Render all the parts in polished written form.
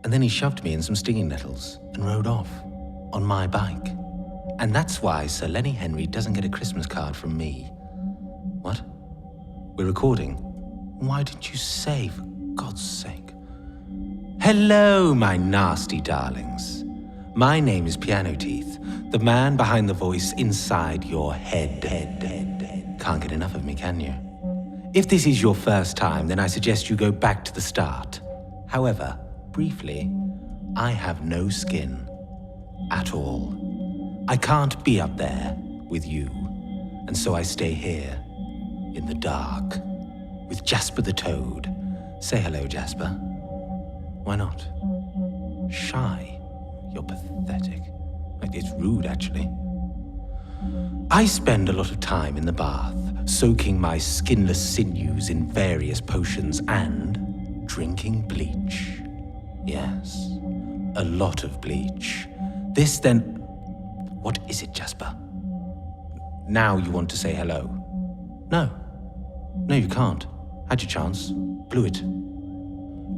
And then he shoved me in some stinging nettles and rode off on my bike. And that's why Sir Lenny Henry doesn't get a Christmas card from me. What? We're recording? Why didn't you say, for God's sake? Hello, my nasty darlings. My name is Piano Teeth, the man behind the voice inside your head. Can't get enough of me, can you? If this is your first time, then I suggest you go back to the start. However, briefly, I have no skin at all. I can't be up there with you, and so I stay here in the dark with Jasper the Toad. Say hello, Jasper. Why not? Shy. You're pathetic. It's rude, actually. I spend a lot of time in the bath, soaking my skinless sinews in various potions and drinking bleach. Yes, a lot of bleach. This then... What is it, Jasper? Now you want to say hello? No, you can't. Had your chance. Blew it.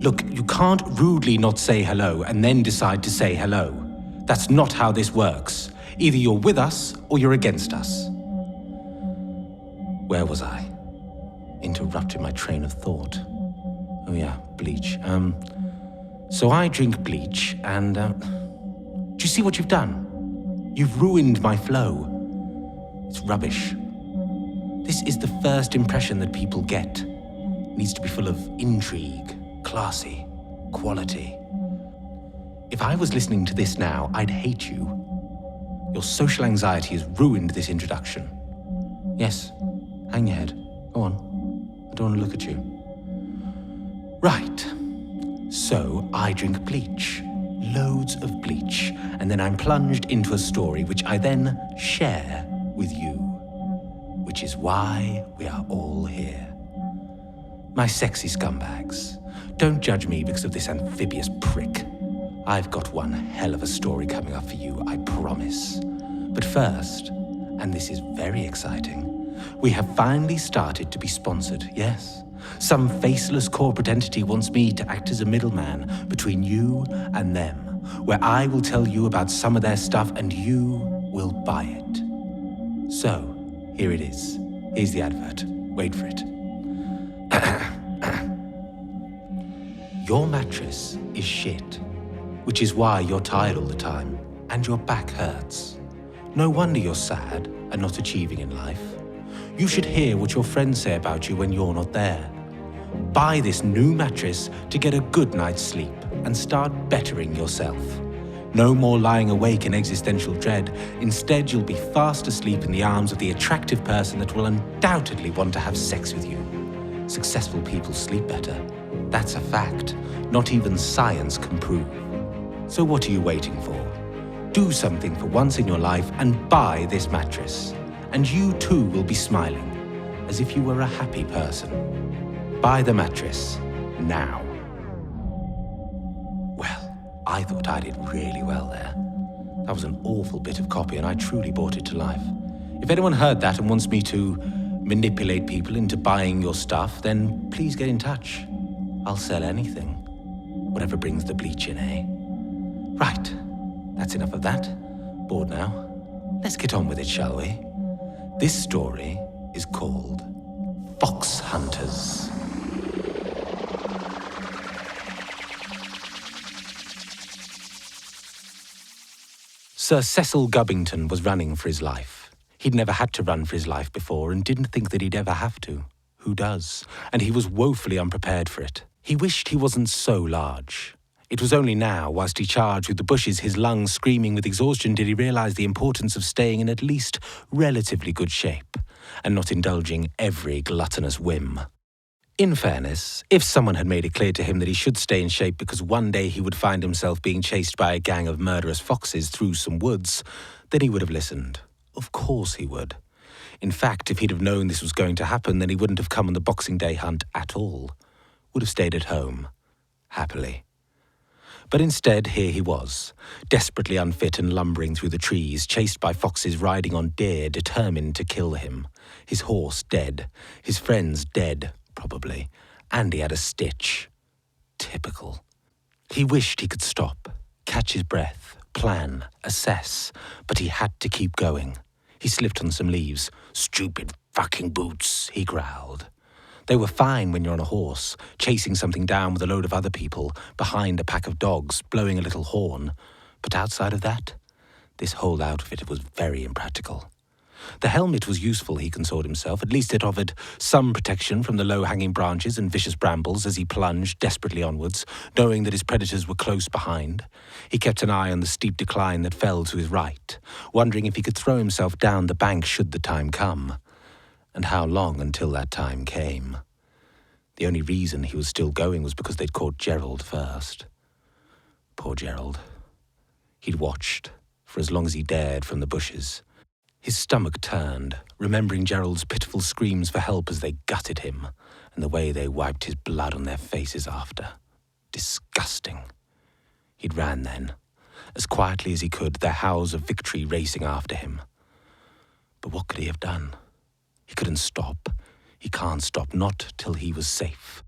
Look, you can't rudely not say hello and then decide to say hello. That's not how this works. Either you're with us or you're against us. Where was I? Interrupted my train of thought. Oh yeah, bleach. So I drink bleach and, do you see what you've done? You've ruined my flow. It's rubbish. This is the first impression that people get. It needs to be full of intrigue, classy, quality. If I was listening to this now, I'd hate you. Your social anxiety has ruined this introduction. Yes, hang your head. Go on. I don't want to look at you. Right. So I drink bleach. Loads of bleach. And then I'm plunged into a story which I then share with you. Which is why we are all here. My sexy scumbags. Don't judge me because of this amphibious prick. I've got one hell of a story coming up for you, I promise. But first, and this is very exciting, we have finally started to be sponsored, yes. Some faceless corporate entity wants me to act as a middleman between you and them, where I will tell you about some of their stuff and you will buy it. So, here it is. Here's the advert. Wait for it. Your mattress is shit, which is why you're tired all the time and your back hurts. No wonder you're sad and not achieving in life. You should hear what your friends say about you when you're not there. Buy this new mattress to get a good night's sleep and start bettering yourself. No more lying awake in existential dread. Instead, you'll be fast asleep in the arms of the attractive person that will undoubtedly want to have sex with you. Successful people sleep better. That's a fact. Not even science can prove. So what are you waiting for? Do something for once in your life and buy this mattress. And you too will be smiling, as if you were a happy person. Buy the mattress, now. Well, I thought I did really well there. That was an awful bit of copy and I truly brought it to life. If anyone heard that and wants me to manipulate people into buying your stuff, then please get in touch. I'll sell anything. Whatever brings the bleach in, eh? Right, that's enough of that. Bored now. Let's get on with it, shall we? This story is called Fox Hunters. Sir Cecil Gubbington was running for his life. He'd never had to run for his life before and didn't think that he'd ever have to. Who does? And he was woefully unprepared for it. He wished he wasn't so large. It was only now, whilst he charged through the bushes, his lungs screaming with exhaustion, did he realise the importance of staying in at least relatively good shape and not indulging every gluttonous whim. In fairness, if someone had made it clear to him that he should stay in shape because one day he would find himself being chased by a gang of murderous foxes through some woods, then he would have listened. Of course he would. In fact, if he'd have known this was going to happen, then he wouldn't have come on the Boxing Day hunt at all. Would have stayed at home, happily. But instead, here he was, desperately unfit and lumbering through the trees, chased by foxes riding on deer, determined to kill him. His horse dead, his friends dead, probably, and he had a stitch. Typical. He wished he could stop, catch his breath, plan, assess, but he had to keep going. He slipped on some leaves. "Stupid fucking boots," he growled. They were fine when you're on a horse, chasing something down with a load of other people, behind a pack of dogs, blowing a little horn. But outside of that, this whole outfit was very impractical. The helmet was useful, he consoled himself. At least it offered some protection from the low-hanging branches and vicious brambles as he plunged desperately onwards, knowing that his predators were close behind. He kept an eye on the steep decline that fell to his right, wondering if he could throw himself down the bank should the time come. And how long until that time came? The only reason he was still going was because they'd caught Gerald first. Poor Gerald. He'd watched, for as long as he dared, from the bushes. His stomach turned, remembering Gerald's pitiful screams for help as they gutted him, and the way they wiped his blood on their faces after. Disgusting. He'd ran then, as quietly as he could, their howls of victory racing after him. But what could he have done? He couldn't stop. He can't stop, not till he was safe.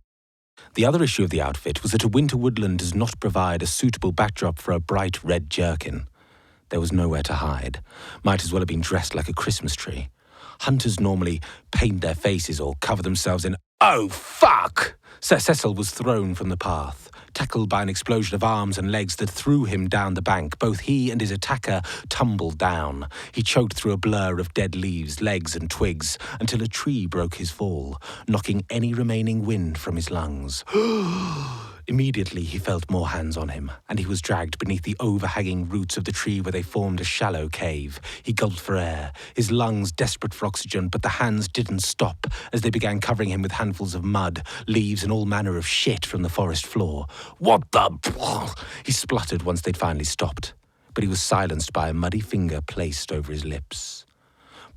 The other issue of the outfit was that a winter woodland does not provide a suitable backdrop for a bright red jerkin. There was nowhere to hide. Might as well have been dressed like a Christmas tree. Hunters normally paint their faces or cover themselves in... Oh, fuck! Sir Cecil was thrown from the path, tackled by an explosion of arms and legs that threw him down the bank. Both he and his attacker tumbled down. He choked through a blur of dead leaves, legs and twigs, until a tree broke his fall, knocking any remaining wind from his lungs. Immediately he felt more hands on him, and he was dragged beneath the overhanging roots of the tree where they formed a shallow cave. He gulped for air, his lungs desperate for oxygen, but the hands didn't stop as they began covering him with handfuls of mud, leaves, and all manner of shit from the forest floor. "What the..." he spluttered once they'd finally stopped, but he was silenced by a muddy finger placed over his lips.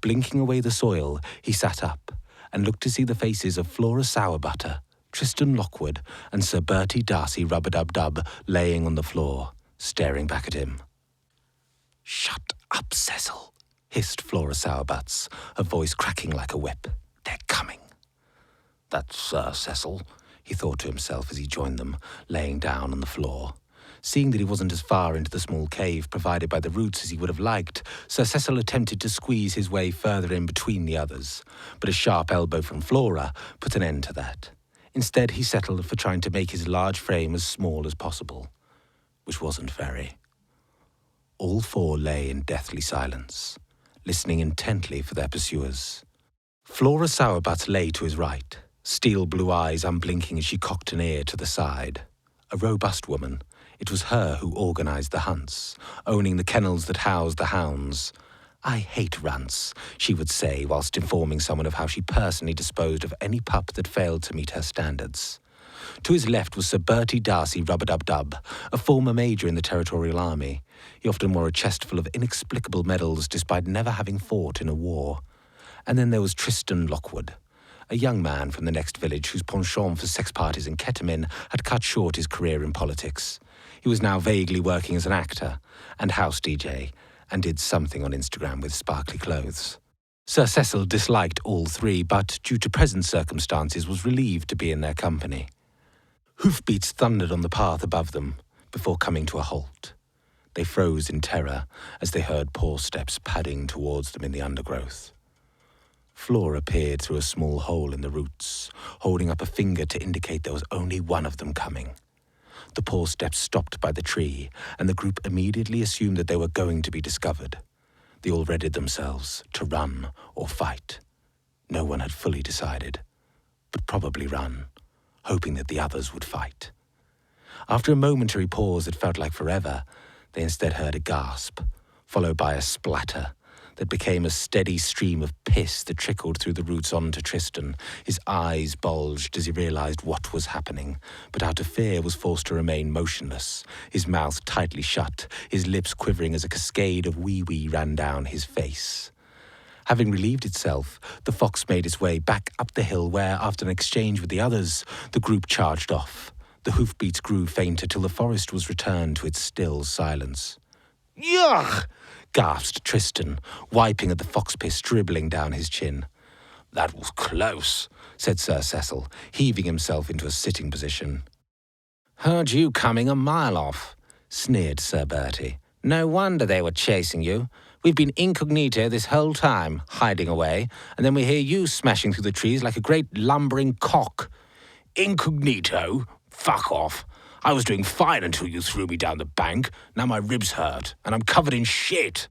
Blinking away the soil, he sat up and looked to see the faces of Flora Sourbutter, Tristan Lockwood, and Sir Bertie Darcy Rub-a-Dub-Dub laying on the floor, staring back at him. "Shut up, Cecil," hissed Flora Sourbuts, her voice cracking like a whip. "They're coming." "That's Sir Cecil," he thought to himself as he joined them, laying down on the floor. Seeing that he wasn't as far into the small cave provided by the roots as he would have liked, Sir Cecil attempted to squeeze his way further in between the others, but a sharp elbow from Flora put an end to that. Instead, he settled for trying to make his large frame as small as possible, which wasn't very. All four lay in deathly silence, listening intently for their pursuers. Flora Sourbutt lay to his right, steel blue eyes unblinking as she cocked an ear to the side. A robust woman, it was her who organized the hunts, owning the kennels that housed the hounds. "I hate runts," she would say, whilst informing someone of how she personally disposed of any pup that failed to meet her standards. To his left was Sir Bertie Darcy Rub-a-Dub-Dub, a former major in the Territorial Army. He often wore a chest full of inexplicable medals despite never having fought in a war. And then there was Tristan Lockwood, a young man from the next village whose penchant for sex parties and ketamine had cut short his career in politics. He was now vaguely working as an actor and house DJ, and did something on Instagram with sparkly clothes. Sir Cecil disliked all three, but due to present circumstances was relieved to be in their company. Hoofbeats thundered on the path above them, before coming to a halt. They froze in terror as they heard paw steps padding towards them in the undergrowth. Flora peered through a small hole in the roots, holding up a finger to indicate there was only one of them coming. The paw steps stopped by the tree, and the group immediately assumed that they were going to be discovered. They all readied themselves to run or fight. No one had fully decided, but probably run, hoping that the others would fight. After a momentary pause that felt like forever, they instead heard a gasp, followed by a splatter that became a steady stream of piss that trickled through the roots onto Tristan. His eyes bulged as he realized what was happening, but out of fear was forced to remain motionless, his mouth tightly shut, his lips quivering as a cascade of wee-wee ran down his face. Having relieved itself, the fox made its way back up the hill where, after an exchange with the others, the group charged off. The hoofbeats grew fainter till the forest was returned to its still silence. "Yuck!" gasped Tristan, wiping at the fox piss dribbling down his chin. "That was close," said Sir Cecil, heaving himself into a sitting position. Heard you coming a mile off, sneered Sir Bertie. No wonder they were chasing you. We've been incognito this whole time, hiding away, and then we hear you smashing through the trees like a great lumbering cock. Incognito? Fuck off. I was doing fine until you threw me down the bank. Now my ribs hurt, and I'm covered in shit.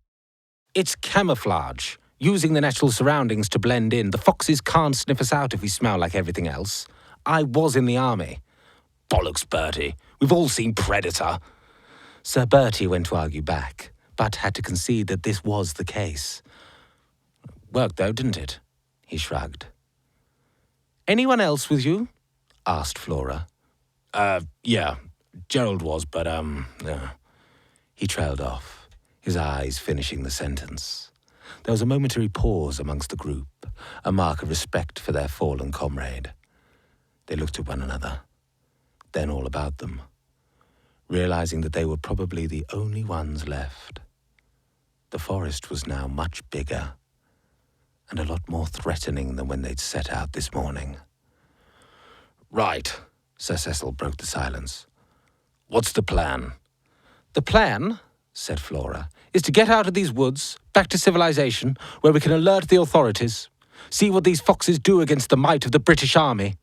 It's camouflage. Using the natural surroundings to blend in. The foxes can't sniff us out if we smell like everything else. I was in the army. Bollocks, Bertie. We've all seen Predator. Sir Bertie went to argue back, but had to concede that this was the case. Worked, though, didn't it? He shrugged. Anyone else with you? Asked Flora. Yeah. Gerald was, but, yeah. He trailed off, his eyes finishing the sentence. There was a momentary pause amongst the group, a mark of respect for their fallen comrade. They looked at one another, then all about them, realizing that they were probably the only ones left. The forest was now much bigger and a lot more threatening than when they'd set out this morning. Right, Sir Cecil broke the silence. What's the plan? The plan, said Flora, is to get out of these woods, back to civilization, where we can alert the authorities, see what these foxes do against the might of the British Army.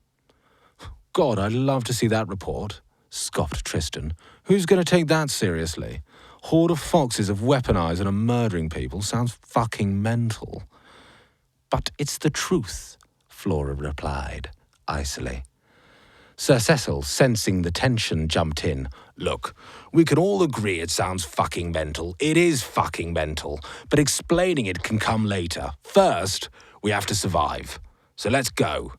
God, I'd love to see that report, scoffed Tristan. Who's going to take that seriously? Horde of foxes have weaponized and are murdering people sounds fucking mental. But it's the truth, Flora replied, icily. Sir Cecil, sensing the tension, jumped in. Look, we can all agree it sounds fucking mental. It is fucking mental. But explaining it can come later. First, we have to survive. So let's go.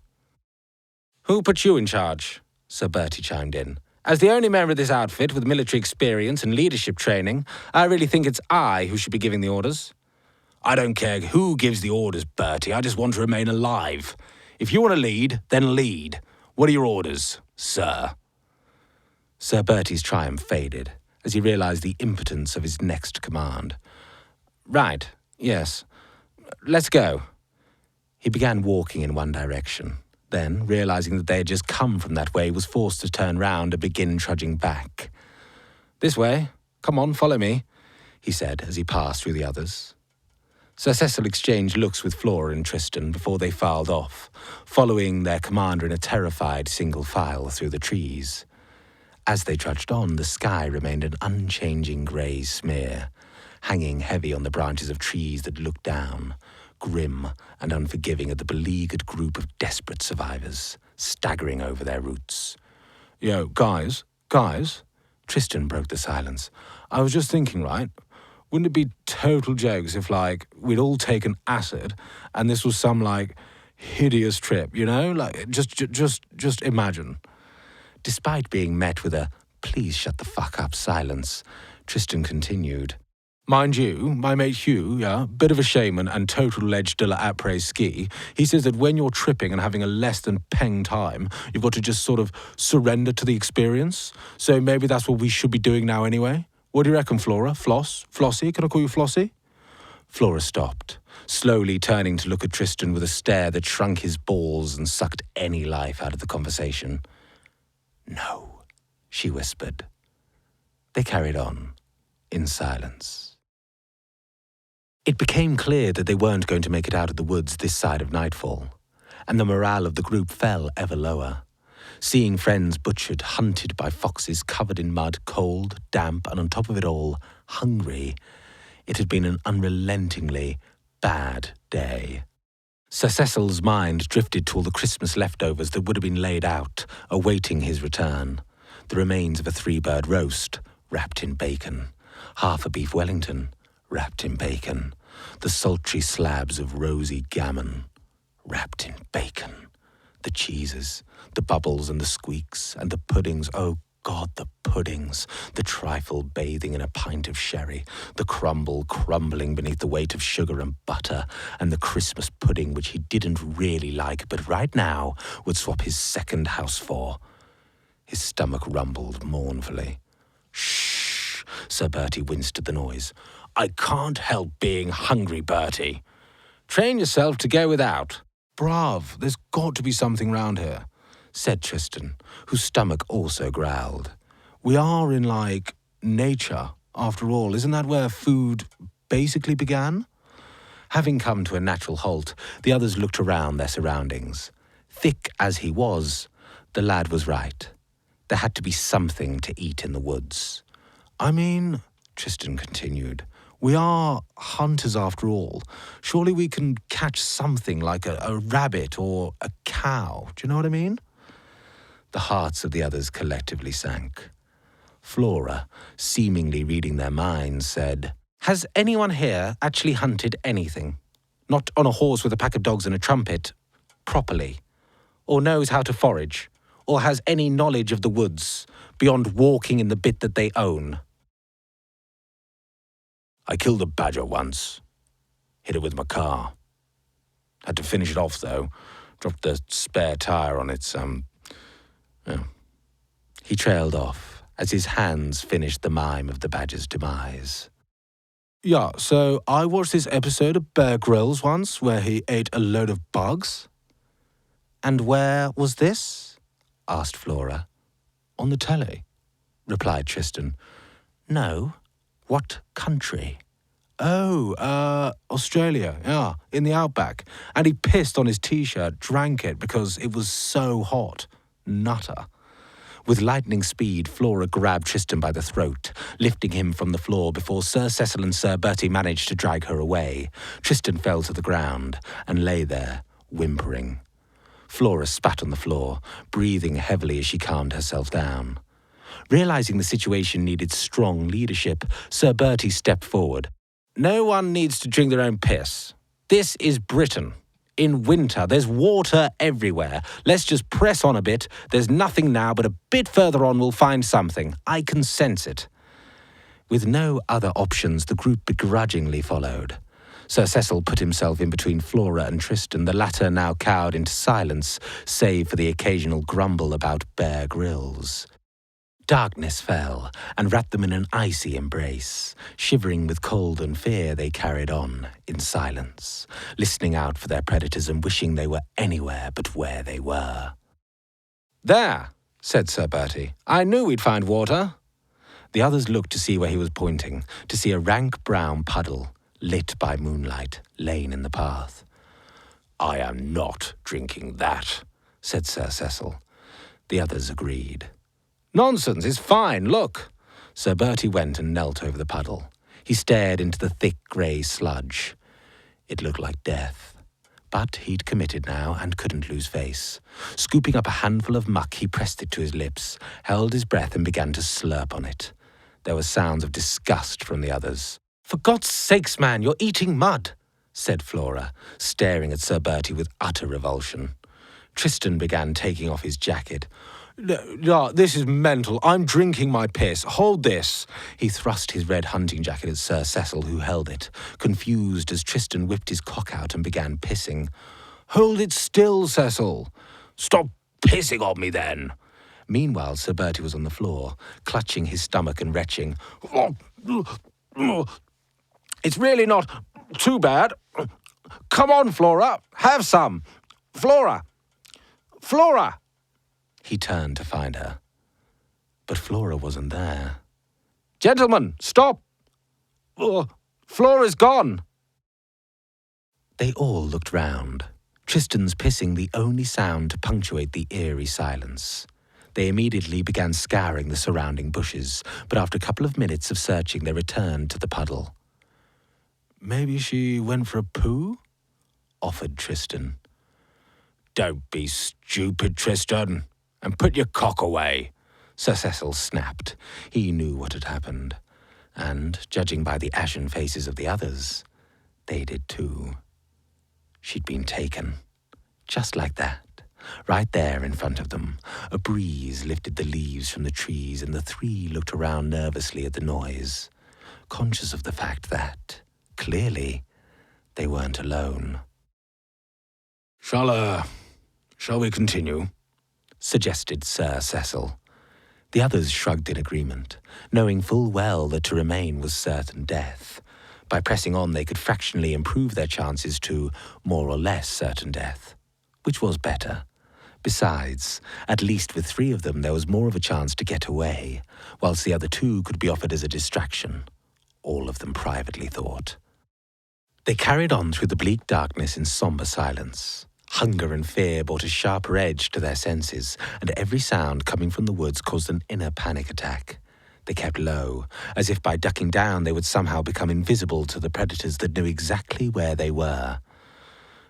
Who put you in charge? Sir Bertie chimed in. As the only member of this outfit with military experience and leadership training, I really think it's I who should be giving the orders. I don't care who gives the orders, Bertie. I just want to remain alive. If you want to lead, then lead. What are your orders, sir? Sir Bertie's triumph faded as he realized the impotence of his next command. Right, yes. Let's go. He began walking in one direction. Then, realizing that they had just come from that way, was forced to turn round and begin trudging back. This way. Come on, follow me, he said as he passed through the others. Sir Cecil exchanged looks with Flora and Tristan before they filed off, following their commander in a terrified single file through the trees. As they trudged on, the sky remained an unchanging grey smear, hanging heavy on the branches of trees that looked down, grim and unforgiving at the beleaguered group of desperate survivors, staggering over their roots. Yo, guys, Tristan broke the silence. I was just thinking, right? Wouldn't it be total jokes if, we'd all taken acid and this was some, hideous trip, you know? Just imagine. Despite being met with a please shut the fuck up silence, Tristan continued. Mind you, my mate Hugh, bit of a shaman and total ledge de la après ski, he says that when you're tripping and having a less than peng time, you've got to just sort of surrender to the experience. So maybe that's what we should be doing now anyway. What do you reckon, Flora? Flossie? Can I call you Flossie? Flora stopped, slowly turning to look at Tristan with a stare that shrunk his balls and sucked any life out of the conversation. No, she whispered. They carried on, in silence. It became clear that they weren't going to make it out of the woods this side of nightfall, and the morale of the group fell ever lower. Seeing friends butchered, hunted by foxes covered in mud, cold, damp, and on top of it all, hungry, it had been an unrelentingly bad day. Sir Cecil's mind drifted to all the Christmas leftovers that would have been laid out, awaiting his return. The remains of a 3-bird roast, wrapped in bacon, half a beef Wellington, wrapped in bacon, the sultry slabs of rosy gammon, wrapped in bacon, the cheeses, the bubbles and the squeaks, and the puddings, oh God, the puddings, the trifle bathing in a pint of sherry, the crumble crumbling beneath the weight of sugar and butter, and the Christmas pudding which he didn't really like, but right now would swap his second house for. His stomach rumbled mournfully. Shh, Sir Bertie winced at the noise. I can't help being hungry, Bertie. Train yourself to go without. Brav, there's got to be something round here, said Tristan, whose stomach also growled. We are in, nature, after all. Isn't that where food basically began? Having come to a natural halt, the others looked around their surroundings. Thick as he was, the lad was right. There had to be something to eat in the woods. I mean, Tristan continued, we are hunters after all. Surely we can catch something like a rabbit or a cow. Do you know what I mean? The hearts of the others collectively sank. Flora, seemingly reading their minds, said, "Has anyone here actually hunted anything? Not on a horse with a pack of dogs and a trumpet, properly? Or knows how to forage? Or has any knowledge of the woods, beyond walking in the bit that they own?" "I killed a badger once. Hit it with my car. Had to finish it off, though. Dropped the spare tire on its, He trailed off as his hands finished the mime of the badger's demise. Yeah, so I watched this episode of Bear Grylls once where he ate a load of bugs. And where was this? Asked Flora. On the telly, Replied Tristan. No. What country? Oh, Australia, yeah, in the outback. And he pissed on his T-shirt, drank it because it was so hot. Nutter. With lightning speed, Flora grabbed Tristan by the throat, lifting him from the floor before Sir Cecil and Sir Bertie managed to drag her away. Tristan fell to the ground and lay there, whimpering. Flora spat on the floor, breathing heavily as she calmed herself down. Realizing the situation needed strong leadership, Sir Bertie stepped forward. No one needs to drink their own piss. This is Britain. In winter, there's water everywhere. Let's just press on a bit. There's nothing now, but a bit further on we'll find something. I can sense it. With no other options, the group begrudgingly followed. Sir Cecil put himself in between Flora and Tristan, the latter now cowed into silence, save for the occasional grumble about Bear Grylls. Darkness fell and wrapped them in an icy embrace. Shivering with cold and fear, they carried on, in silence, listening out for their predators and wishing they were anywhere but where they were. There, said Sir Bertie. I knew we'd find water. The others looked to see where he was pointing, to see a rank brown puddle, lit by moonlight, laying in the path. "I am not drinking that," said Sir Cecil. The others agreed. Nonsense, it's fine, look. Sir Bertie went and knelt over the puddle. He stared into the thick grey sludge. It looked like death. But he'd committed now and couldn't lose face. Scooping up a handful of muck, he pressed it to his lips, held his breath and began to slurp on it. There were sounds of disgust from the others. For God's sakes, man, you're eating mud, said Flora, staring at Sir Bertie with utter revulsion. Tristan began taking off his jacket. No, this is mental. I'm drinking my piss. Hold this. He thrust his red hunting jacket at Sir Cecil, who held it, confused as Tristan whipped his cock out and began pissing. Hold it still, Cecil. "Stop pissing on me, then." Meanwhile, Sir Bertie was on the floor, clutching his stomach and retching. It's really not too bad. Come on, Flora. Have some. Flora. Flora. He turned to find her. But Flora wasn't there. Gentlemen, stop. Flora's gone. They all looked round, Tristan's pissing the only sound to punctuate the eerie silence. They immediately began scouring the surrounding bushes, but after a couple of minutes of searching, they returned to the puddle. Maybe she went for a poo? Offered Tristan. "Don't be stupid, Tristan, and put your cock away," Sir Cecil snapped. He knew what had happened, and, judging by the ashen faces of the others, they did too. She'd been taken, just like that, right there in front of them. A breeze lifted the leaves from the trees, and the three looked around nervously at the noise, conscious of the fact that, clearly, they weren't alone. Shall we continue?" suggested Sir Cecil. The others shrugged in agreement, knowing full well that to remain was certain death. By pressing on, they could fractionally improve their chances to more or less certain death, which was better. Besides, at least with 3 of them there was more of a chance to get away, whilst the other 2 could be offered as a distraction. All of them privately thought. They carried on through the bleak darkness in sombre silence. Hunger and fear brought a sharper edge to their senses, and every sound coming from the woods caused an inner panic attack. They kept low, as if by ducking down they would somehow become invisible to the predators that knew exactly where they were.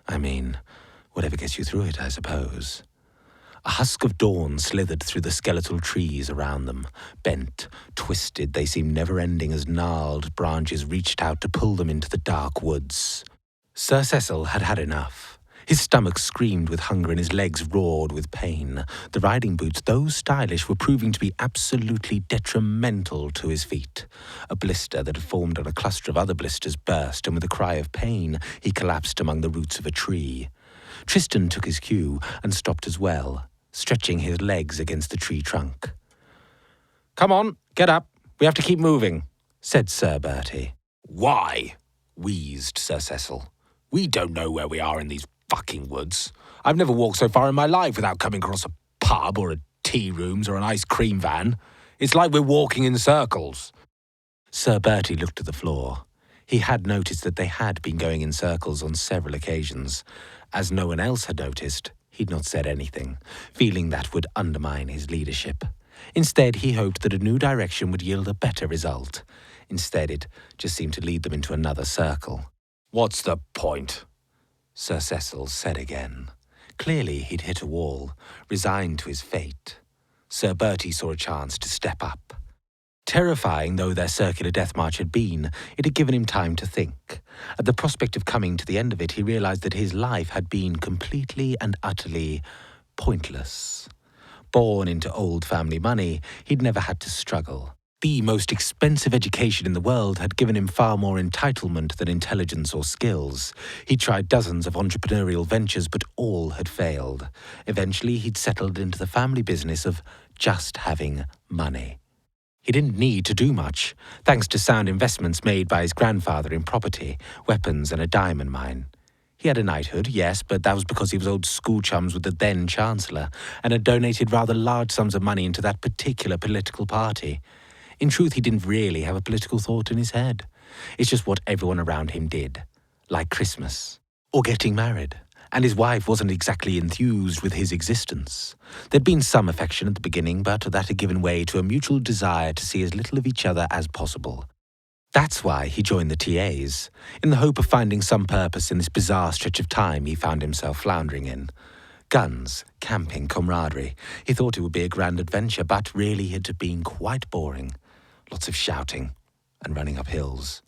I mean, whatever gets you through it, I suppose. A husk of dawn slithered through the skeletal trees around them. Bent, twisted, they seemed never-ending as gnarled branches reached out to pull them into the dark woods. Sir Cecil had had enough. His stomach screamed with hunger and his legs roared with pain. The riding boots, though stylish, were proving to be absolutely detrimental to his feet. A blister that had formed on a cluster of other blisters burst, and with a cry of pain, he collapsed among the roots of a tree. Tristan took his cue and stopped as well, stretching his legs against the tree trunk. "Come on, get up. We have to keep moving," said Sir Bertie. Why? Wheezed Sir Cecil. We don't know where we are in these fucking woods. I've never walked so far in my life without coming across a pub or a tea rooms or an ice cream van. It's like we're walking in circles. Sir Bertie looked at the floor. He had noticed that they had been going in circles on several occasions. As no one else had noticed, he'd not said anything, feeling that would undermine his leadership. Instead, he hoped that a new direction would yield a better result. Instead, it just seemed to lead them into another circle. What's the point? Sir Cecil said again. Clearly, he'd hit a wall, resigned to his fate. Sir Bertie saw a chance to step up. Terrifying though their circular death march had been, it had given him time to think. At the prospect of coming to the end of it, he realized that his life had been completely and utterly pointless. Born into old family money, he'd never had to struggle. The most expensive education in the world had given him far more entitlement than intelligence or skills. He'd tried dozens of entrepreneurial ventures, but all had failed. Eventually, he'd settled into the family business of just having money. He didn't need to do much, thanks to sound investments made by his grandfather in property, weapons, and a diamond mine. He had a knighthood, yes, but that was because he was old school chums with the then Chancellor and had donated rather large sums of money into that particular political party. In truth, he didn't really have a political thought in his head. It's just what everyone around him did, like Christmas, or getting married. And his wife wasn't exactly enthused with his existence. There'd been some affection at the beginning, but that had given way to a mutual desire to see as little of each other as possible. That's why he joined the TAs, in the hope of finding some purpose in this bizarre stretch of time he found himself floundering in. Guns, camping, camaraderie. He thought it would be a grand adventure, but really it had been quite boring. Lots of shouting and running up hills.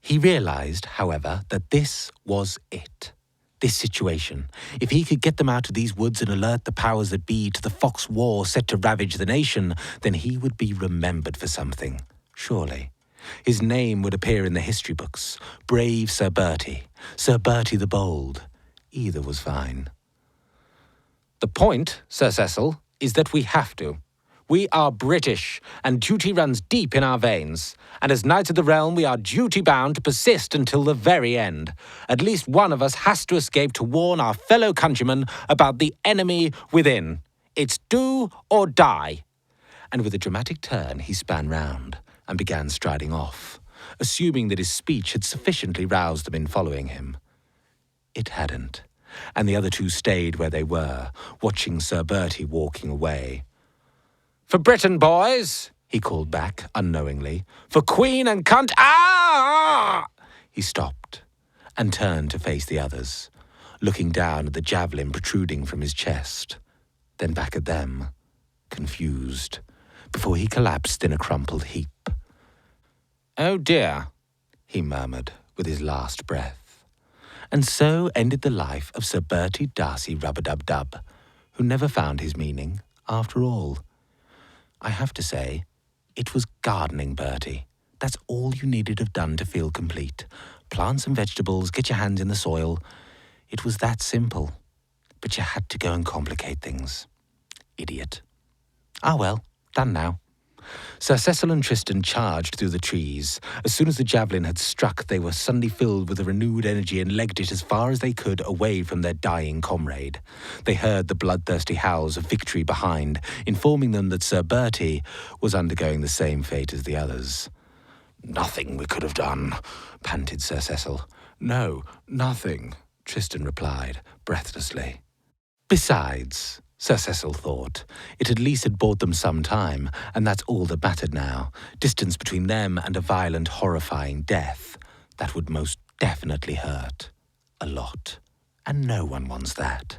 He realized, however, that this was it. This situation. If he could get them out of these woods and alert the powers that be to the fox war set to ravage the nation, then he would be remembered for something, surely. His name would appear in the history books. Brave Sir Bertie the Bold. Either was fine. The point, Sir Cecil, is that we have to. We are British, and duty runs deep in our veins. And as Knights of the Realm, we are duty-bound to persist until the very end. At least one of us has to escape to warn our fellow countrymen about the enemy within. It's do or die. And with a dramatic turn, he span round and began striding off, assuming that his speech had sufficiently roused them in following him. It hadn't, and the other 2 stayed where they were, watching Sir Bertie walking away. For Britain, boys, he called back, unknowingly. For Queen and cunt. Ah! He stopped and turned to face the others, looking down at the javelin protruding from his chest, then back at them, confused, before he collapsed in a crumpled heap. Oh dear, he murmured with his last breath. And so ended the life of Sir Bertie Darcy Rub-a-Dub-Dub, who never found his meaning after all. I have to say, it was gardening, Bertie. That's all you needed to have done to feel complete. Plant some vegetables, get your hands in the soil. It was that simple. But you had to go and complicate things. Idiot. Ah well, done now. Sir Cecil and Tristan charged through the trees. As soon as the javelin had struck, they were suddenly filled with a renewed energy and legged it as far as they could away from their dying comrade. They heard the bloodthirsty howls of victory behind, informing them that Sir Bertie was undergoing the same fate as the others. "Nothing we could have done," panted Sir Cecil. "No, nothing," Tristan replied, breathlessly. Besides, Sir Cecil thought, it at least had bought them some time, and that's all that mattered now. Distance between them and a violent, horrifying death. That would most definitely hurt. A lot. And no one wants that.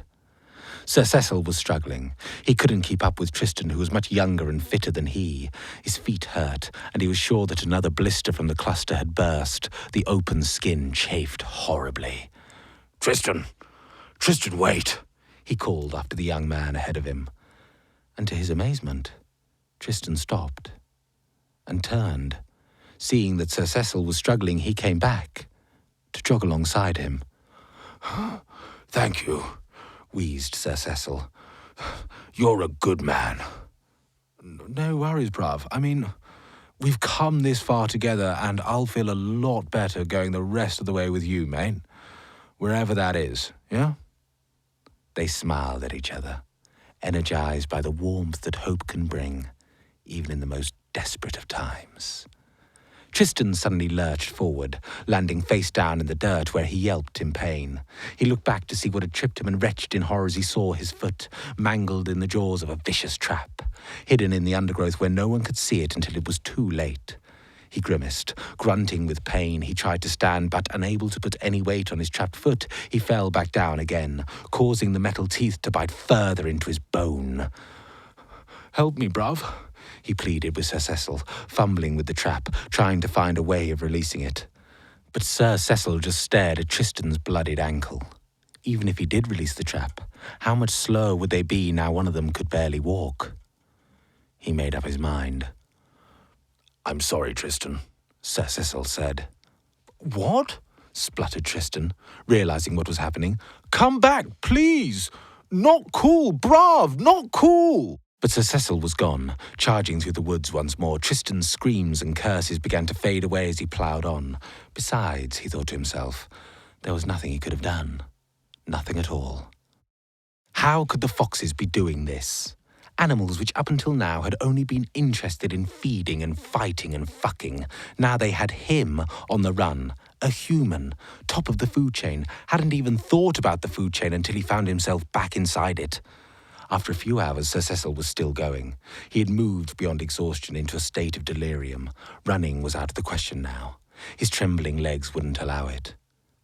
Sir Cecil was struggling. He couldn't keep up with Tristan, who was much younger and fitter than he. His feet hurt, and he was sure that another blister from the cluster had burst. The open skin chafed horribly. Tristan, wait," he called after the young man ahead of him. And to his amazement, Tristan stopped and turned. Seeing that Sir Cecil was struggling, he came back to jog alongside him. "Thank you," wheezed Sir Cecil. "You're a good man." "No worries, bruv. I mean, we've come this far together, and I'll feel a lot better going the rest of the way with you, mate. Wherever that is, yeah?" They smiled at each other, energized by the warmth that hope can bring, even in the most desperate of times. Tristan suddenly lurched forward, landing face down in the dirt where he yelped in pain. He looked back to see what had tripped him and retched in horror as he saw his foot, mangled in the jaws of a vicious trap, hidden in the undergrowth where no one could see it until it was too late. He grimaced, grunting with pain. He tried to stand, but unable to put any weight on his trapped foot, he fell back down again, causing the metal teeth to bite further into his bone. "Help me, bruv," he pleaded with Sir Cecil, fumbling with the trap, trying to find a way of releasing it. But Sir Cecil just stared at Tristan's bloodied ankle. Even if he did release the trap, how much slower would they be now one of them could barely walk? He made up his mind. "I'm sorry, Tristan," Sir Cecil said. "What?" spluttered Tristan, realizing what was happening. "Come back, please! Not cool, bruv, not cool!" But Sir Cecil was gone, charging through the woods once more. Tristan's screams and curses began to fade away as he ploughed on. Besides, he thought to himself, there was nothing he could have done. Nothing at all. How could the foxes be doing this? Animals which up until now had only been interested in feeding and fighting and fucking. Now they had him on the run, a human, top of the food chain, hadn't even thought about the food chain until he found himself back inside it. After a few hours, Sir Cecil was still going. He had moved beyond exhaustion into a state of delirium. Running was out of the question now. His trembling legs wouldn't allow it.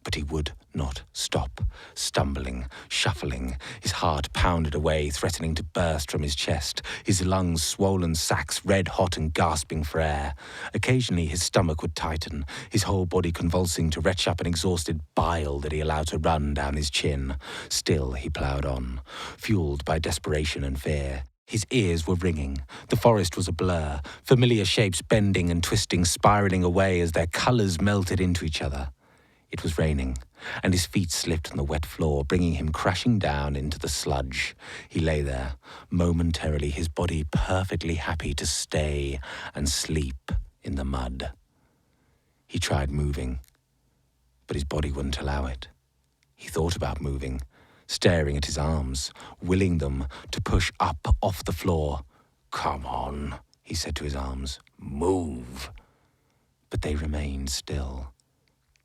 But he would not stop, stumbling, shuffling. His heart pounded away, threatening to burst from his chest, his lungs swollen sacs red hot and gasping for air. Occasionally his stomach would tighten, his whole body convulsing to retch up an exhausted bile that he allowed to run down his chin. Still he ploughed on, fueled by desperation and fear. His ears were ringing. The forest was a blur, familiar shapes bending and twisting, spiraling away as their colours melted into each other. It was raining, and his feet slipped on the wet floor, bringing him crashing down into the sludge. He lay there, momentarily, his body perfectly happy to stay and sleep in the mud. He tried moving, but his body wouldn't allow it. He thought about moving, staring at his arms, willing them to push up off the floor. "Come on," he said to his arms. "Move." But they remained still.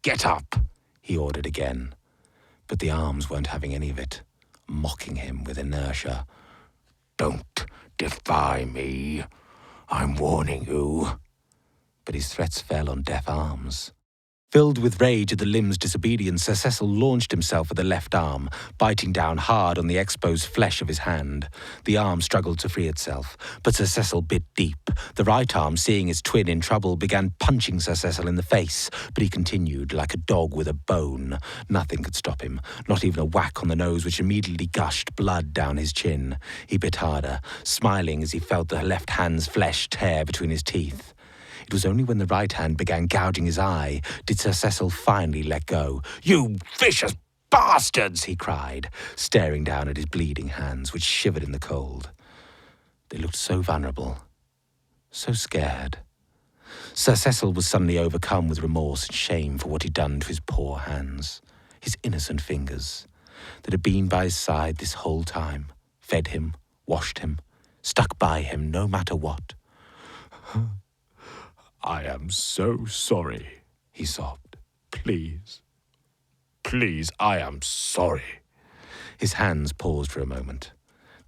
"Get up," he ordered again. But the arms weren't having any of it, mocking him with inertia. "Don't defy me. I'm warning you." But his threats fell on deaf arms. Filled with rage at the limb's disobedience, Sir Cecil launched himself at the left arm, biting down hard on the exposed flesh of his hand. The arm struggled to free itself, but Sir Cecil bit deep. The right arm, seeing his twin in trouble, began punching Sir Cecil in the face, but he continued like a dog with a bone. Nothing could stop him, not even a whack on the nose, which immediately gushed blood down his chin. He bit harder, smiling as he felt the left hand's flesh tear between his teeth. It was only when the right hand began gouging his eye did Sir Cecil finally let go. "You vicious bastards!" he cried, staring down at his bleeding hands, which shivered in the cold. They looked so vulnerable, so scared. Sir Cecil was suddenly overcome with remorse and shame for what he'd done to his poor hands, his innocent fingers, that had been by his side this whole time, fed him, washed him, stuck by him no matter what. I am so sorry, he sobbed. Please, I am sorry. His hands paused for a moment,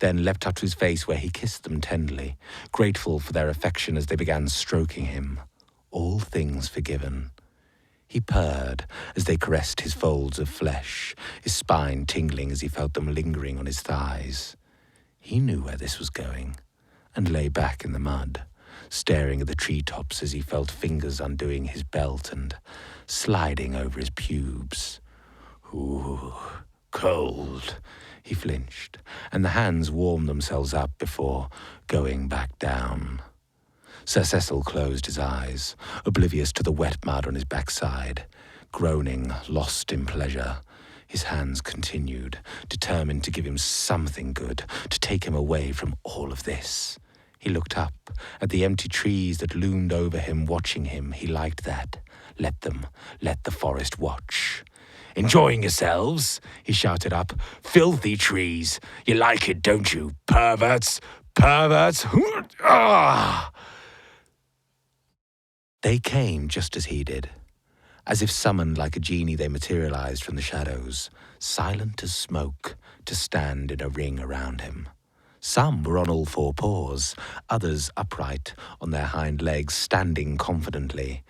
then leapt up to his face where he kissed them tenderly, grateful for their affection as they began stroking him. All things forgiven. He purred as they caressed his folds of flesh, his spine tingling as he felt them lingering on his thighs. He knew where this was going, and lay back in the mud, staring at the treetops as he felt fingers undoing his belt and sliding over his pubes. Ooh, cold. He flinched, and the hands warmed themselves up before going back down. Sir Cecil closed his eyes, oblivious to the wet mud on his backside, groaning, lost in pleasure. His hands continued, determined to give him something good, to take him away from all of this. He looked up at the empty trees that loomed over him, watching him. He liked that. Let the forest watch. "Enjoying yourselves?" he shouted up. "Filthy trees. You like it, don't you? Perverts! Perverts!" Ah! They came just as he did. As if summoned like a genie, they materialized from the shadows, silent as smoke, to stand in a ring around him. Some were on all four paws, others upright on their hind legs, standing confidently.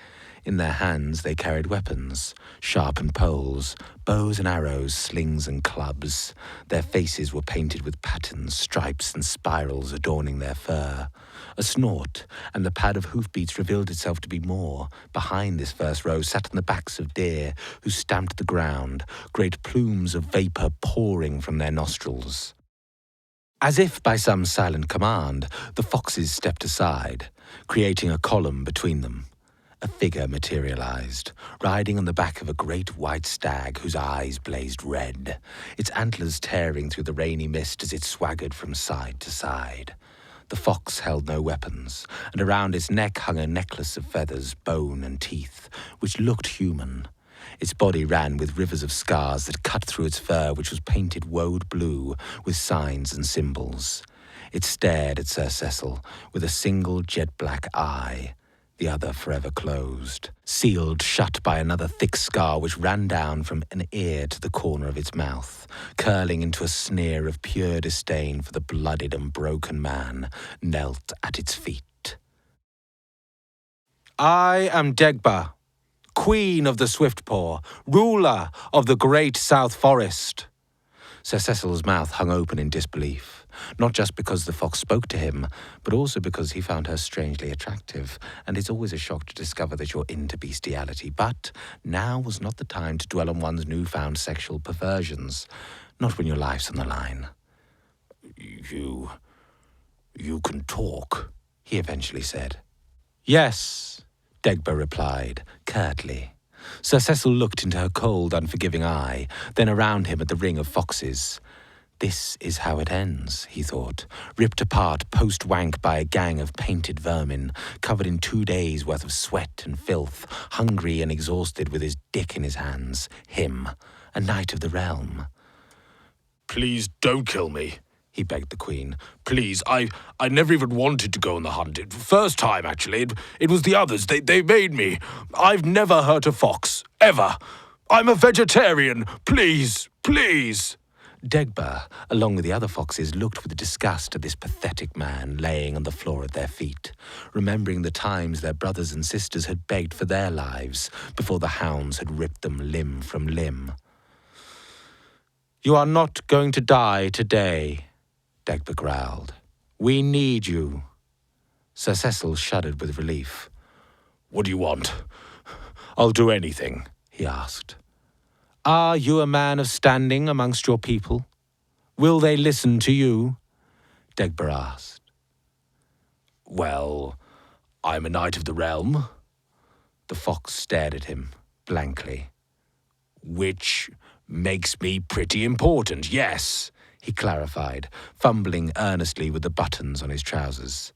In their hands they carried weapons, sharpened poles, bows and arrows, slings and clubs. Their faces were painted with patterns, stripes and spirals adorning their fur. A snort, and the pad of hoofbeats revealed itself to be more. Behind this first row sat on the backs of deer, who stamped the ground, great plumes of vapour pouring from their nostrils. As if by some silent command, the foxes stepped aside, creating a column between them. A figure materialized, riding on the back of a great white stag whose eyes blazed red, its antlers tearing through the rainy mist as it swaggered from side to side. The fox held no weapons, and around its neck hung a necklace of feathers, bone and teeth, which looked human. Its body ran with rivers of scars that cut through its fur, which was painted woad blue with signs and symbols. It stared at Sir Cecil with a single jet-black eye, the other forever closed, sealed shut by another thick scar which ran down from an ear to the corner of its mouth, curling into a sneer of pure disdain for the bloodied and broken man knelt at its feet. "I am Degba, Queen of the Swiftpaw, ruler of the great South Forest." Sir Cecil's mouth hung open in disbelief, not just because the fox spoke to him, but also because he found her strangely attractive, and it's always a shock to discover that you're into bestiality. But now was not the time to dwell on one's newfound sexual perversions, not when your life's on the line. You can talk," he eventually said. "Yes," Degba replied, curtly. Sir Cecil looked into her cold, unforgiving eye, then around him at the ring of foxes. This is how it ends, he thought, ripped apart post-wank by a gang of painted vermin, covered in 2 days' worth of sweat and filth, hungry and exhausted with his dick in his hands. Him, a knight of the realm. "Please don't kill me," he begged the Queen. "Please, I never even wanted to go on the hunt. First time, actually. It was the others. They made me. I've never hurt a fox. Ever. I'm a vegetarian. Please, please." Degba, along with the other foxes, looked with disgust at this pathetic man laying on the floor at their feet, remembering the times their brothers and sisters had begged for their lives before the hounds had ripped them limb from limb. "You are not going to die today," Degba growled. "We need you." Sir Cecil shuddered with relief. "What do you want? I'll do anything," he asked. "Are you a man of standing amongst your people? Will they listen to you?" Degba asked. "Well, I'm a knight of the realm." The fox stared at him blankly. "Which makes me pretty important, yes," he clarified, fumbling earnestly with the buttons on his trousers.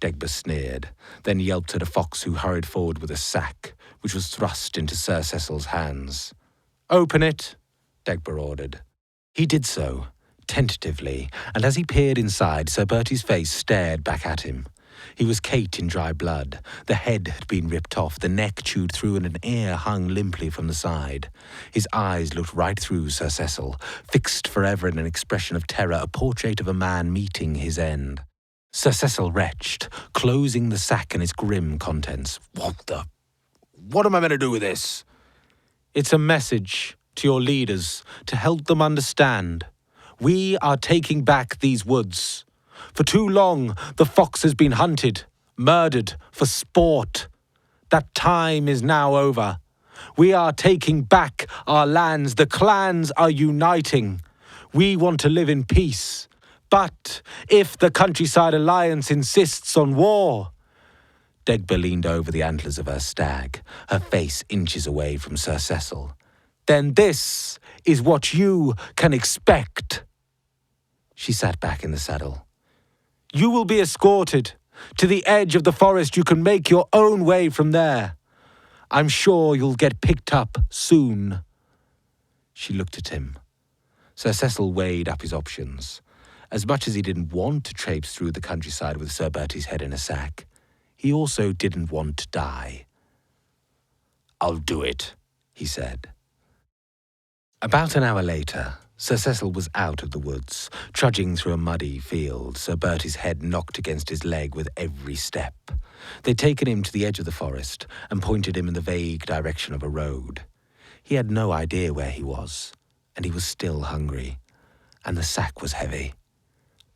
Degber sneered, then yelped at a fox who hurried forward with a sack, which was thrust into Sir Cecil's hands. "Open it," Degber ordered. He did so, tentatively, and as he peered inside, Sir Bertie's face stared back at him. He was caked in dry blood. The head had been ripped off, the neck chewed through, and an ear hung limply from the side. His eyes looked right through Sir Cecil, fixed forever in an expression of terror, a portrait of a man meeting his end. Sir Cecil retched, closing the sack and its grim contents. What am I meant to do with this?" "It's a message to your leaders, to help them understand. We are taking back these woods. For too long, the fox has been hunted, murdered for sport. That time is now over. We are taking back our lands. The clans are uniting. We want to live in peace. But if the Countryside Alliance insists on war..." Degber leaned over the antlers of her stag, her face inches away from Sir Cecil. "Then this is what you can expect." She sat back in the saddle. "You will be escorted to the edge of the forest. You can make your own way from there. I'm sure you'll get picked up soon." She looked at him. Sir Cecil weighed up his options. As much as he didn't want to traipse through the countryside with Sir Bertie's head in a sack, he also didn't want to die. "I'll do it," he said. About an hour later, Sir Cecil was out of the woods, trudging through a muddy field, Sir Bertie's head knocked against his leg with every step. They'd taken him to the edge of the forest and pointed him in the vague direction of a road. He had no idea where he was, and he was still hungry, and the sack was heavy.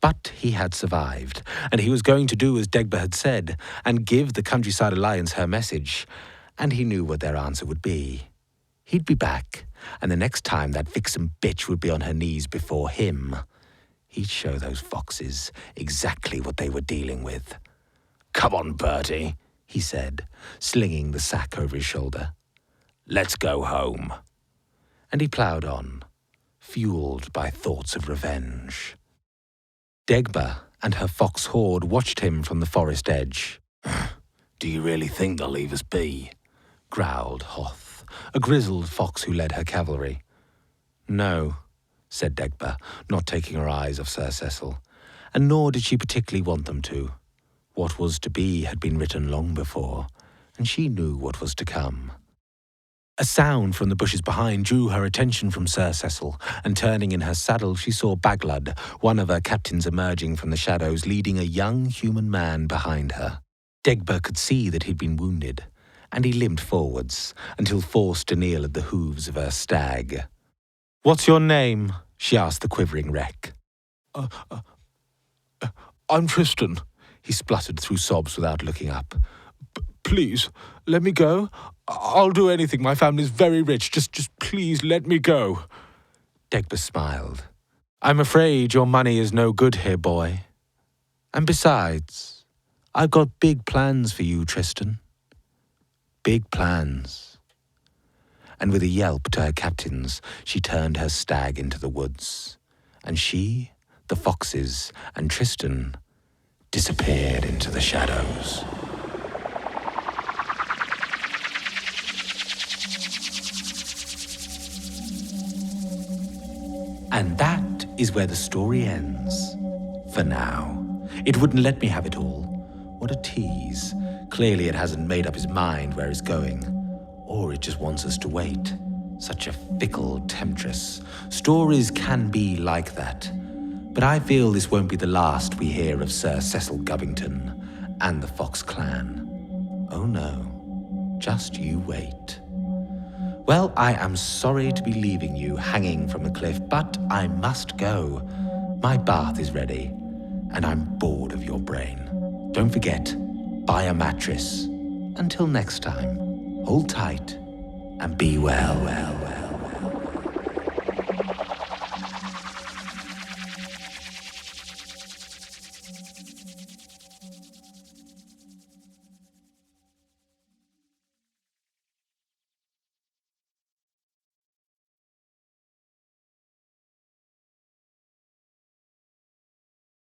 But he had survived, and he was going to do as Degber had said, and give the Countryside Alliance her message, and he knew what their answer would be. He'd be back, and the next time that vixen bitch would be on her knees before him, he'd show those foxes exactly what they were dealing with. "Come on, Bertie," he said, slinging the sack over his shoulder. "Let's go home." And he ploughed on, fueled by thoughts of revenge. Degber and her fox horde watched him from the forest edge. "Do you really think they'll leave us be?" growled Hoth, a grizzled fox who led her cavalry. "No," said Degber, not taking her eyes off Sir Cecil, and nor did she particularly want them to. What was to be had been written long before, and she knew what was to come. A sound from the bushes behind drew her attention from Sir Cecil, and turning in her saddle she saw Baglud, one of her captains, emerging from the shadows, leading a young human man behind her. Degber could see that he'd been wounded, and he limped forwards, until forced to kneel at the hooves of her stag. "What's your name?" she asked the quivering wreck. I'm Tristan," he spluttered through sobs without looking up. "Please, let me go. I'll do anything. My family's very rich. Just please let me go." Degber smiled. "I'm afraid your money is no good here, boy. And besides, I've got big plans for you, Tristan. Big plans." And with a yelp to her captains, she turned her stag into the woods. And she, the foxes, and Tristan disappeared into the shadows. And that is where the story ends. For now. It wouldn't let me have it all. What a tease. Clearly it hasn't made up his mind where it's going. Or it just wants us to wait. Such a fickle temptress. Stories can be like that. But I feel this won't be the last we hear of Sir Cecil Gubbington and the Fox clan. Oh no. Just you wait. Well, I am sorry to be leaving you hanging from the cliff, but I must go. My bath is ready, and I'm bored of your brain. Don't forget, buy a mattress. Until next time, hold tight and be well.